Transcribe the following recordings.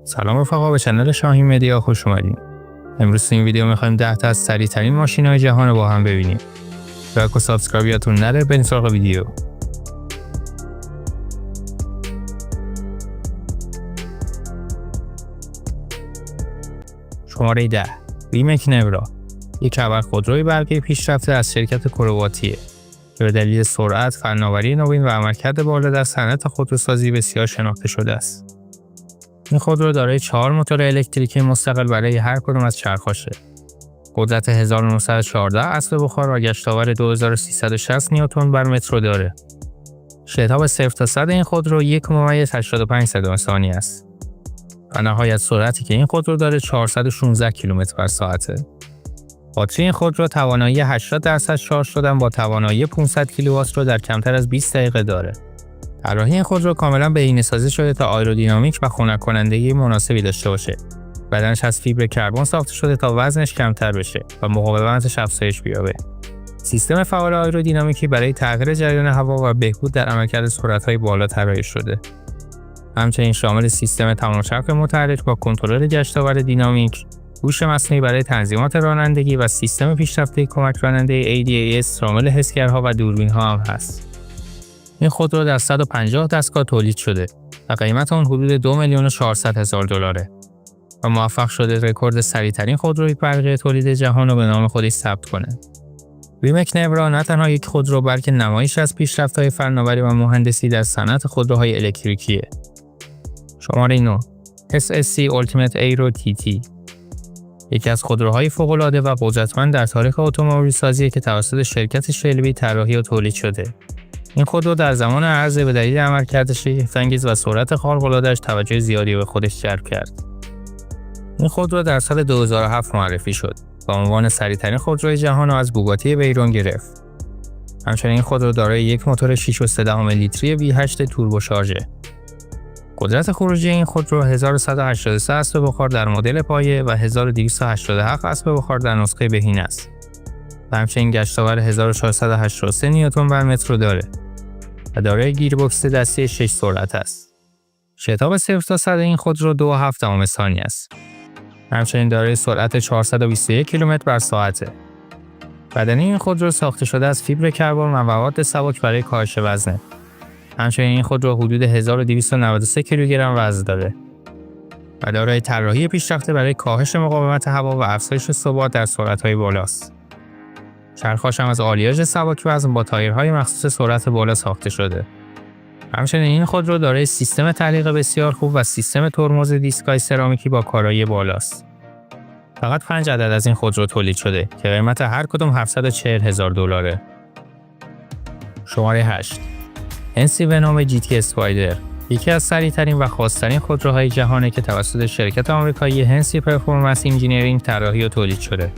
سلام رفقا، به چنل شاهین مدیا خوش اومدین. امروز تو این ویدیو میخوایم 10 تا از سریع‌ترین ماشین‌های جهان رو با هم ببینیم. لایک و سابسکرایب یادتون نره. بریم سراغ ویدیو. شماره 10 ریمک نورا، یک ابر خودروی برقی پیشرفته از شرکت کرواتیه که به دلیل سرعت، فناوری نوین و عملکرد بالا در صنعت خودروسازی بسیار شناخته شده است. این خودرو دارای 4 موتور الکتریکی مستقل برای هر کدام از چرخ‌هاشه. قدرت 1914 اسب بخار و گشتاور 2360 نیوتن بر متر داره. شتاب 0 تا 100 این خودرو 1.85 ثانیه است. و نهایت سرعتی که این خودرو داره 416 کیلومتر بر ساعته. باتری این خودرو توانایی 80% شارژ شدن با توانایی 500 کیلووات رو در کمتر از 20 دقیقه داره. طراحی این خودرو کاملا بهینه‌سازی شده تا آیرودینامیک و خنک کنندگی مناسبی داشته باشه. بدنش از فیبر کربن ساخته شده تا وزنش کمتر بشه و مقاومتش افزایش بیابه. سیستم فعال آیرودینامیکی برای تغییر جریان هوا و بهبود در عملکرد سرعت‌های بالا طراحی شده. همچنین شامل سیستم تمام‌چرخ متحرک با کنترل گشتاور دینامیک، هوش مصنوعی برای تنظیمات رانندگی و سیستم پیشرفته کمک راننده ADAS شامل حسگرها و دوربین‌ها هم هست. این خودرو در 150 دستگاه تولید شده و قیمت آن حدود $2,400,000 و موفق شده رکورد سریع‌ترین خودروی برقی تولید جهان رو به نام خودش ثبت کنه. ریمک نورا نه تنها یک خودرو بلکه نمایش از پیشرفت‌های فناوری و مهندسی در صنعت خودروهای الکتریکیه. شماره 9 SSC Ultimate Aero TT، یکی از خودروهای فوق‌العاده و قدرتمند در تاریخ اتومبیل‌سازی که توسط شرکت شلبی طراحی و تولید شده. این خودرو در زمان عرضه به دلیل عملکرد شگفت‌انگیز و سرعت خارق‌العاده‌اش توجه زیادی به خودش جلب کرد. این خودرو در سال 2007 معرفی شد و عنوان سریع‌ترین خودروی جهان را از بوگاتی ویرون گرفت. همچنین این خودرو دارای یک موتور 6.3 لیتری V8 توربوشارژه. قدرت خروجی این خودرو 1183 اسب بخار در مدل پایه و 1287 اسب بخار در نسخه بهینه است. و همچنین گشتاور 1483 نیوتن بر متر داره و دارای گیربکس دستی 6 سرعت است. شتاب 0 تا 100 این خودرو 2.7 ثانیه است. همچنین دارای سرعت 421 کیلومتر بر ساعته. بدنه این خودرو ساخته شده از فیبر کربن و مواد سبک برای کاهش وزنه. همچنین این خودرو حدود 1293 کیلوگرم وزن داره و دارای طراحی پیشرفته برای کاهش مقاومت هوا و افزایش ثبات در سرعت‌های بالاست. چرخ‌هاش هم از آلیاژ سبک وزن با تایرهای مخصوص سرعت بالا ساخته شده. همچنین این خودرو دارای سیستم تعلیق بسیار خوب و سیستم ترمز دیسکای سرامیکی با کارایی بالاست. فقط 5 عدد از این خودرو تولید شده که قیمت هر کدوم $740,000. شماره 8 هنسی ونوم GT اسپایدر، یکی از سریع‌ترین و خاص‌ترین خودروهای جهانه که توسط شرکت آمریکایی هنسی پرفورمنس انجینیرینگ طراحی و تولید شده.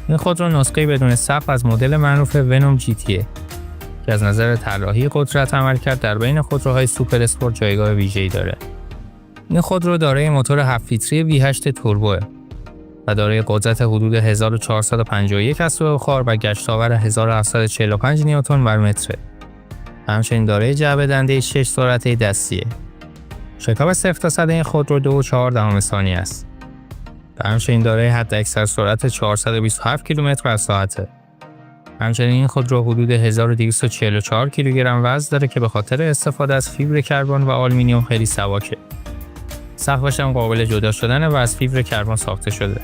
این خودرو نسخه بدون سقف از مدل معروف ونوم GT که از نظر طراحی قدرت عملکرد در بین خودروهای سوپر اسپورت جایگاه ویژه‌ای داره. این خودرو دارای موتور 7 لیتری V8 توربو و دارای قدرت حدود 1451 اسب بخار و گشتاور 1745 نیوتن بر متر. همچنین دارای جعبه دنده 6 سرعته دستیه. شتاب 0 تا 100 این خودرو 2.4 ثانیه است. و همچنین دارای حداکثر سرعت 427 کیلومتر بر ساعته. همچنین این خودرو حدود 1244 کیلوگرم وزن داره که به خاطر استفاده از فیبر کربن و آلومینیوم خیلی سبکه. سقفش هم قابل جدا شدنه و از فیبر کربن ساخته شده.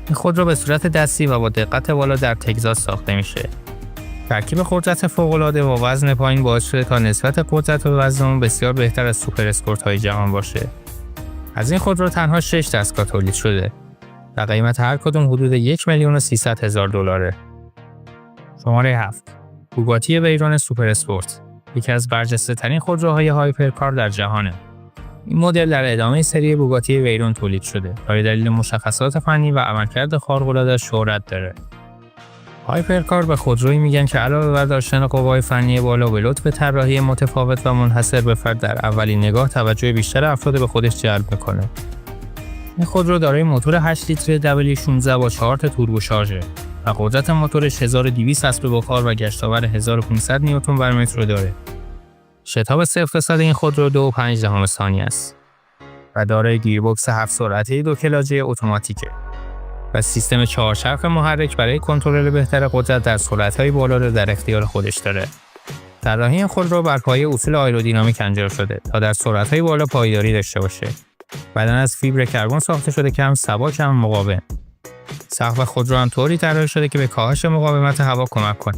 این خودرو به صورت دستی و با دقت بالا در تگزاس ساخته میشه. ترکیب قدرت فوق‌العاده با وزن پایین باعث شده تا نسبت قدرت و وزن اون بسیار بهتر از سوپر اسپورت‌های جهان باشه. از این خودرو تنها 6 دستگاه تولید شده و قیمت هر کدوم حدود $1,300,000. شماره 7 بوگاتی ویرون سوپر اسپورت، یکی از برجسته‌ترین خودروهای هایپرکار در جهانه. این مدل در ادامه سری بوگاتی ویرون تولید شده و به دلیل مشخصات فنی و عملکرد خارق‌العاده‌اش شهرت داره. هایپرکار به خودرویی میگن که علاوه بر داشتن قوای فنی بالا و لطف طراحی متفاوت و منحصر به فرد در اولین نگاه توجه بیشتر افراد به خودش جلب میکنه. این خودرو دارای موتور 8 لیتری W16 با 4 تا توربوشارژه و قدرت موتورش 1200 اسب بخار و گشتاور 1500 نیوتن بر متر داره. شتاب 0 تا 100 این خودرو 2.5 ثانیه است. و دارای گیربکس 7 سرعته 2 کلاجه اتوماتیکه و سیستم 4 چرخ محرک برای کنترل بهتر قدرت در سرعت‌های بالا را در اختیار خودش داره. طراحی این خودرو بر پایه اصول آیرودینامیک انجام شده تا در سرعت‌های بالا پایداری داشته باشه. بدن از فیبر کربن ساخته شده که هم سبک هم مقاوم. سقف خودرو هم طوری طراحی شده که به کاهش مقاومت هوا کمک کنه.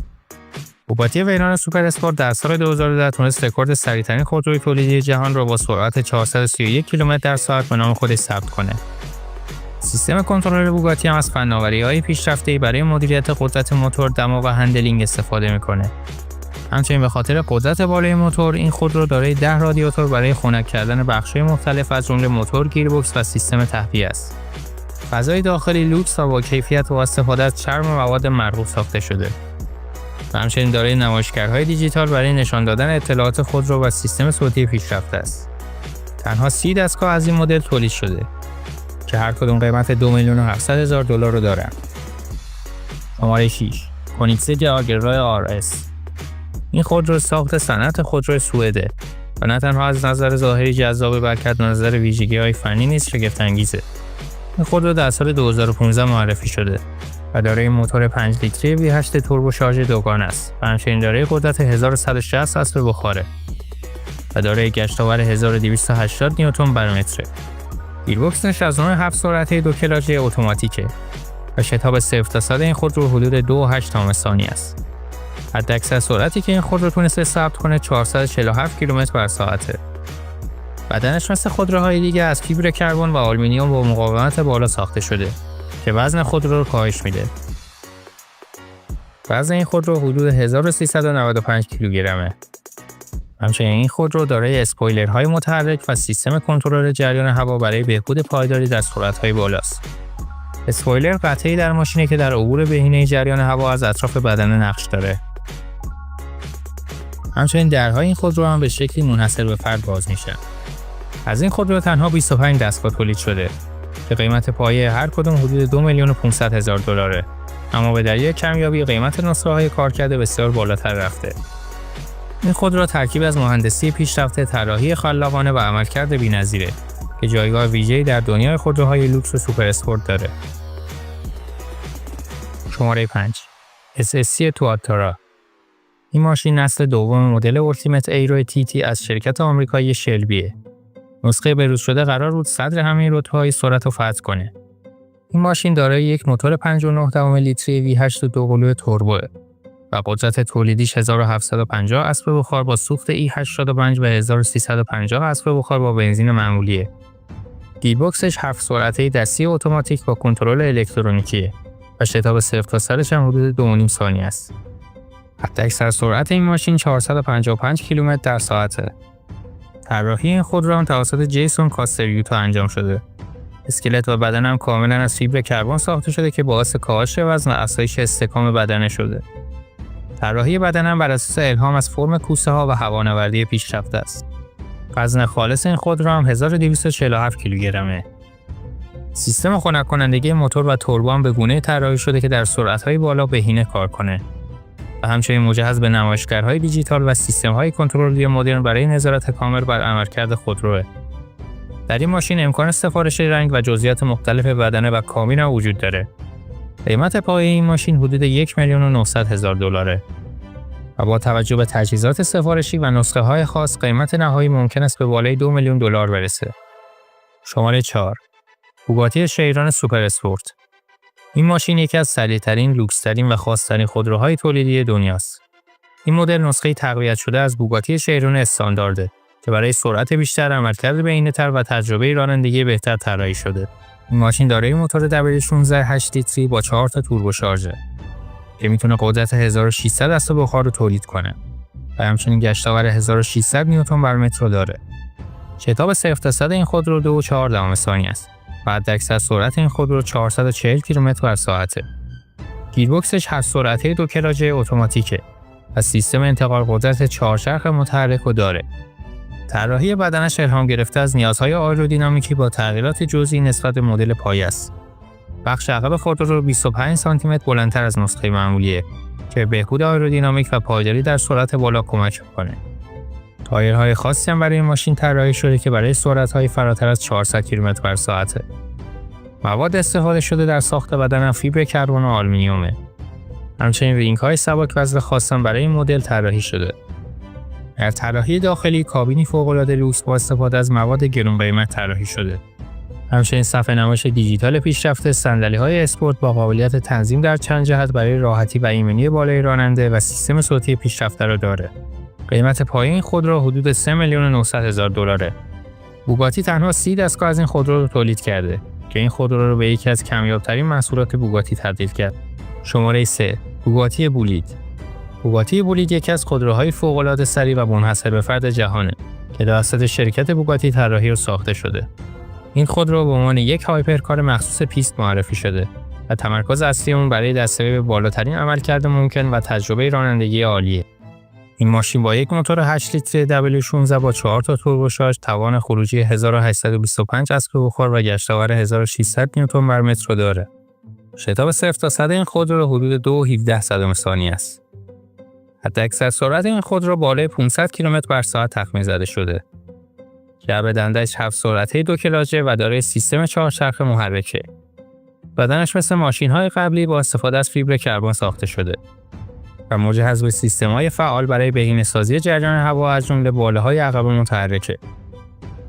بوگاتی ویرون سوپر اسپورت در سال 2010 تونست رکورد سریع‌ترین خودروی تولیدی جهان را با سرعت 431 کیلومتر در ساعت به نام خودش ثبت کنه. سیستم کنترل بوگاتی هم از فناوری‌های پیشرفته‌ای برای مدیریت قدرت موتور، دما و هندلینگ استفاده می‌کنه. همچنین به خاطر قدرت بالای موتور، این خودرو دارای 10 رادیاتور برای خنک کردن بخش‌های مختلف از جمله موتور، گیربکس و سیستم تهویه است. فضای داخلی لوکس و با کیفیت و استفاده از چرم و مواد مرغوب ساخته شده. و همچنین دارای نمایشگرهای دیجیتال برای نشان دادن اطلاعات خودرو و سیستم صوتی پیشرفته است. تنها 30 دستگاه از این مدل تولید شده که هر کدوم قیمت $2,700,000 رو دارن. شماره 6 کونیگسگ آگر RS. این خودرو ساخت صنعت خودرو سوئده و نه تنها از نظر ظاهری جذابه بلکه از نظر ویژگی‌های فنی نیز شگفت‌انگیزه. این خودرو در سال 2015 معرفی شده و دارای موتور 5 لیتری V8 توربو شارژ دوگانه است و همچنین دارای قدرت 1160 اسب بخاره و دارای گشت‌آور 1280 نیوتن بر متر. گیربکسش از نوع 7 سرعته 2 کلاجه اتوماتیکه و شتاب 0 تا 100 این خودرو حدود 2.8 ثانیه است. حداکثر سرعتی که این خودرو تونسته ثبت کنه 447 کیلومتر بر ساعته. بدنش مثل خودروهای دیگه از فیبر کربن و آلومینیوم با مقاومت بالا ساخته شده که وزن خودرو رو کاهش میده. وزن این خودرو حدود 1395 کیلوگرمه. همچنین این خودرو دارای اسپویلرهای متحرک و سیستم کنترل جریان هوا برای بهبود پایداری در سرعت‌های بالاست. اسپویلر قطعی در ماشینی که در عبور بهینه جریان هوا از اطراف بدنه نقش داره. همچنین درهای این خودرو هم به شکلی منحصر به فرد باز میشن. از این خودرو تنها 25 دستگاه تولید شده که قیمت پایه هر کدوم حدود $2,500,000، اما به دلیل کمیابی قیمت نسخه‌های کارکرد بسیار بالاتر رفته. این خودرو ترکیب از مهندسی پیشرفته، طراحی خلاقانه و عملکرد بی‌نظیره که جایگاه ویژه‌ای در دنیای خودروهای لوکس و سوپر اسپورت داره. شماره 5 SSC توآتارا. این ماشین نسل دوم مدل اولتیمت ایرو TT از شرکت آمریکایی شلبیه. نسخه بروز شده قرار بود صدر همه رتبه‌های سرعت رو فتح کنه. این ماشین دارای یک موتور 5.9 لیتری V8 دوقلو توربوه و قدرت تولیدیش 1750 اسب بخار با سوخت E85 و 1350 اسب بخار با بنزین معمولیه. گیربکسش 7 سرعته دستی اتوماتیک با کنترل الکترونیکیه و شتاب 0 تا 100 هم حدود 2.5 ثانیه است. حداکثر سرعت این ماشین 455 کیلومتر در ساعته. طراحی این خودرو هم توسط جیسون کاستریوتا انجام شده. اسکلت و بدن هم کاملا از فیبر کربن ساخته شده که باعث کاهش وزن و افزایش استحکام بدنه شده. طراحی بدن هم بر اساس الهام از فرم کوسه ها و هوانوردی پیشرفته است. وزن خالص این خودرو هم 1247 کیلوگرمه. سیستم خنک کنندگی موتور و توربو هم به گونه‌ای طراحی شده که در سرعت‌های بالا بهینه کار کنه. و همچنین مجهز به نمایشگرهای دیجیتال و سیستم‌های کنترلی مدرن برای نظارت کامل بر عملکرد خودروه. در این ماشین امکان سفارش رنگ و جزئیات مختلف بدنه و کابین هم وجود داره. قیمت پایه این ماشین حدود $1,900,000 و با توجه به تجهیزات سفارشی و نسخه‌های خاص قیمت نهایی ممکن است به بالای $2,000,000 برسه. شماره 4 بوگاتی شیرون سوپر اسپورت. این ماشین یکی از سریع‌ترین، لوکس‌ترین و خاص‌ترین خودروهای تولیدی دنیاست. این مدل نسخه تقویت شده از بوگاتی شیرون استاندارده که برای سرعت بیشتر، عملکرد بهینه‌تر و تجربه رانندگی بهتر طراحی شده. این ماشین دارای موتور W16 8 لیتری با 4 تا توربو شارژه که میتونه قدرت 1600 اسب بخار رو تولید کنه و همچنین گشت‌آور 1600 نیوتن بر متر داره. شتاب 0 تا 100 این خودرو 2.4 ثانیه است و حداکثر سرعت این خودرو 440 کیلومتر بر ساعته. گیربکسش 7 سرعته 2 کلاجه اتوماتیکه و سیستم انتقال قدرت 4 چرخ متحرک رو داره. طراحی بدنش الهام گرفته از نیازهای آیرودینامیکی با تغییرات جزئی نسبت به مدل پایه است. بخش عقب خودرو 25 سانتی متر بلندتر از نسخه معمولیه که بهبود آیرودینامیک و پایداری در سرعت بالا کمک می‌کنه. تایرهای خاصی هم برای این ماشین طراحی شده که برای سرعت‌های فراتر از 400 کیلومتر بر ساعته. مواد استفاده شده در ساخت بدن هم فیبر کربن و آلومینیومه. همچنین رینگ‌های سبک وزن خاص هم برای این مدل طراحی شده. در طراحی داخلی کابینی فوق‌العاده لوکس با استفاده از مواد گران قیمت طراحی شده. همچنین صفحه‌نمایش دیجیتال پیشرفته، صندلی‌های اسپورت با قابلیت تنظیم در چند جهت برای راحتی و ایمنی بالای راننده و سیستم صوتی پیشرفته را داره. قیمت پایه این خودرو حدود 3,900,000 دلاره. بوگاتی تنها 30 دستگاه از این خودرو رو تولید کرده که این خودرو رو به یکی از کمیاب‌ترین محصولات بوگاتی تبدیل کرد. شماره 3 بوگاتی بولید. بوگاتی بولید یکی از خودروهای فوق‌العاده سریع و منحصر به فرد جهانه که توسط شرکت بوگاتی طراحی و ساخته شده. این خودرو به عنوان یک هایپرکار مخصوص پیست معرفی شده و تمرکز اصلی اون برای دستیابی به بالاترین عملکرد ممکن و تجربه رانندگی عالیه. این ماشین با یک موتور 8 لیتر W16 با 4 تا توربوشارژ، توان خروجی 1825 اسب بخار و گشت‌آور 1600 نیوتن بر متر رو داره. شتاب 0 تا 100 این خودرو حدود 2.17 ثانیه است. حداکثر سرعت این خودرو بالای 500 کیلومتر بر ساعت تخمین زده شده. جعبه دنده‌اش 7 سرعته 2 کلاژه و دارای سیستم 4 چرخ محرکه. بدنش مثل ماشین‌های قبلی با استفاده از فیبر کربن ساخته شده و مجهز به سیستم‌های فعال برای بهینه‌سازی جریان هوا از جمله باله‌های عقب متحرکه.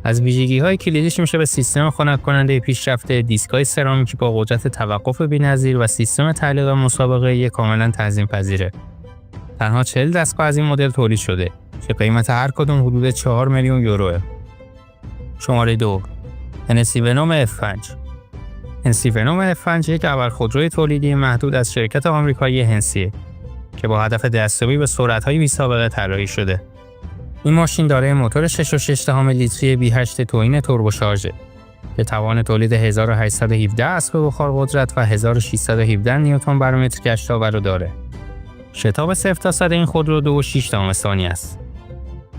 از ویژگی‌های کلیدیش میشه به سیستم خنک‌کننده پیشرفته، دیسک‌های سرامیکی با قدرت توقف بی‌نظیر و سیستم تعلیق مسابقه‌ای کاملاً تنظیم‌پذیره. تنها 40 دستگاه از این مدل تولید شده که قیمت هر کدوم حدود 4 میلیون یوروه. شماره 2 هنسی ونوم F5. هنسی ونوم F5 یک ابرخودروی تولیدی محدود از شرکت آمریکایی هنسیه که با هدف دستیابی به سرعت‌های بی‌سابقه طراحی شده. این ماشین دارای موتور 6.6 لیتری B8 توئین توربوشارژه که توان تولید 1817 اسب بخار قدرت و 1617 نیوتن بر متر گشت‌آور رو داره. شتاب 0 تا 100 این خودرو 2.6 ثانیه است.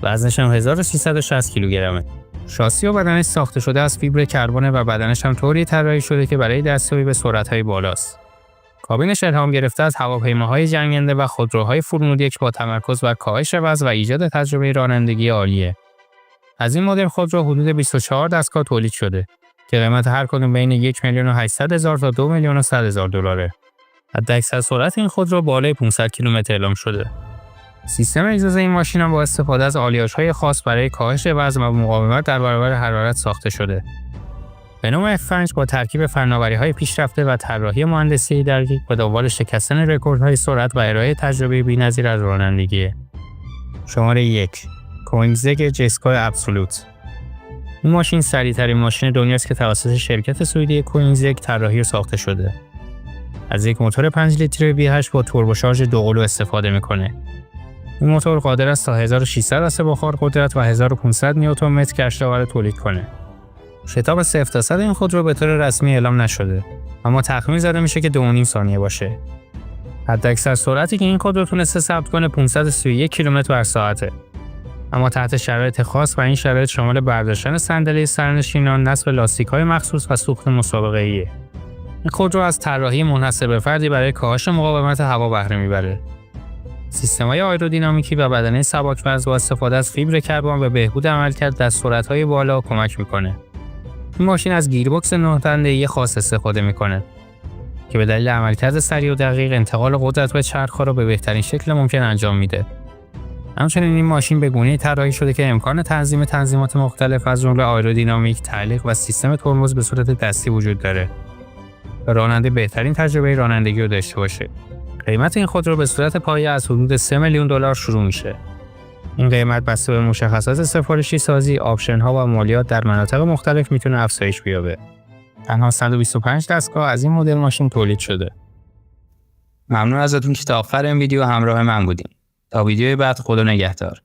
وزنش هم 1360 کیلوگرمه. شاسی و بدنش ساخته شده از فیبر کربن و بدنش هم طوری طراحی شده که برای دستیابی به سرعت‌های بالاست. کابینش الهام گرفته از هواپیماهای جنگنده و خودروهای فرمول 1 با تمرکز بر کاهش وزن و ایجاد تجربه رانندگی عالیه. از این مدل خودرو حدود 24 دستگاه تولید شده که قیمت هر کدوم بین 1,800,000 تا 2,100,000 دلاره. حداکثر سرعت این خودرو بالای 500 کیلومتر اعلام شده. سیستم اجازه این ماشین هم با استفاده از آلیاژهای خاص برای کاهش وزن و مقاومت در برابر حرارت ساخته شده. ونوم F5 با ترکیب فناوری‌های پیشرفته و طراحی مهندسی دقیق به دنبال شکستن رکوردهای سرعت و ارائه تجربه بی‌نظیر از رانندگی. شماره 1 کوینگزگ جسکای ابسولوت. این ماشین سریع‌ترین ماشین دنیاست که توسط شرکت سوئدی کوینگزگ طراحی و ساخته شده. از یک موتور 5 لیتر B8 با توربوشارژ دوقلو استفاده می‌کنه. این موتور قادر است تا 1600 اسب بخار قدرت و 1500 نیوتن متر گشت‌آور تولید کنه. شتاب 0 تا 100 این خودرو به طور رسمی اعلام نشده، اما تخمین زده میشه که 2.5 ثانیه باشه. حداکثر سرعتی که این خودرو تونسته ثبت کنه 531 کیلومتر بر ساعته. اما تحت شرایط خاص و این شرایط شامل برداشتن صندلی سرنشینان، نصب لاستیک‌های مخصوص و سوخت مسابقه‌ایه. این خودرو از طراحی منحصر به فردی برای کاهش مقاومت هوا بهره میبره. سیستم‌های آیرودینامیکی و بدنه سبک‌وزن با استفاده از فیبر کربن به بهبود عملکرد در سرعت‌های بالا کمک میکنه. این ماشین از گیربکس 9 دنده‌ای خاص استفاده میکنه که به دلیل عملکرد سریع و دقیق انتقال قدرت به چرخ‌ها را به بهترین شکل ممکن انجام میده. همچنین این ماشین به گونه‌ای طراحی شده که امکان تنظیمات مختلف از جمله آیرودینامیک، تعلیق و سیستم ترمز به صورت دستی وجود داره. راننده بهترین تجربه رانندگی رو داشته باشه. قیمت این خودرو به صورت پایه از حدود 3 میلیون دلار شروع میشه. این قیمت بسته به مشخصات سفارشی سازی، آپشن ها و مالیات در مناطق مختلف میتونه افزایش بیابه. تنها 125 دستگاه از این مدل ماشین تولید شده. ممنون ازتون که تا آخر این ویدیو همراه من بودین. تا ویدیوی بعد خدا نگهدار.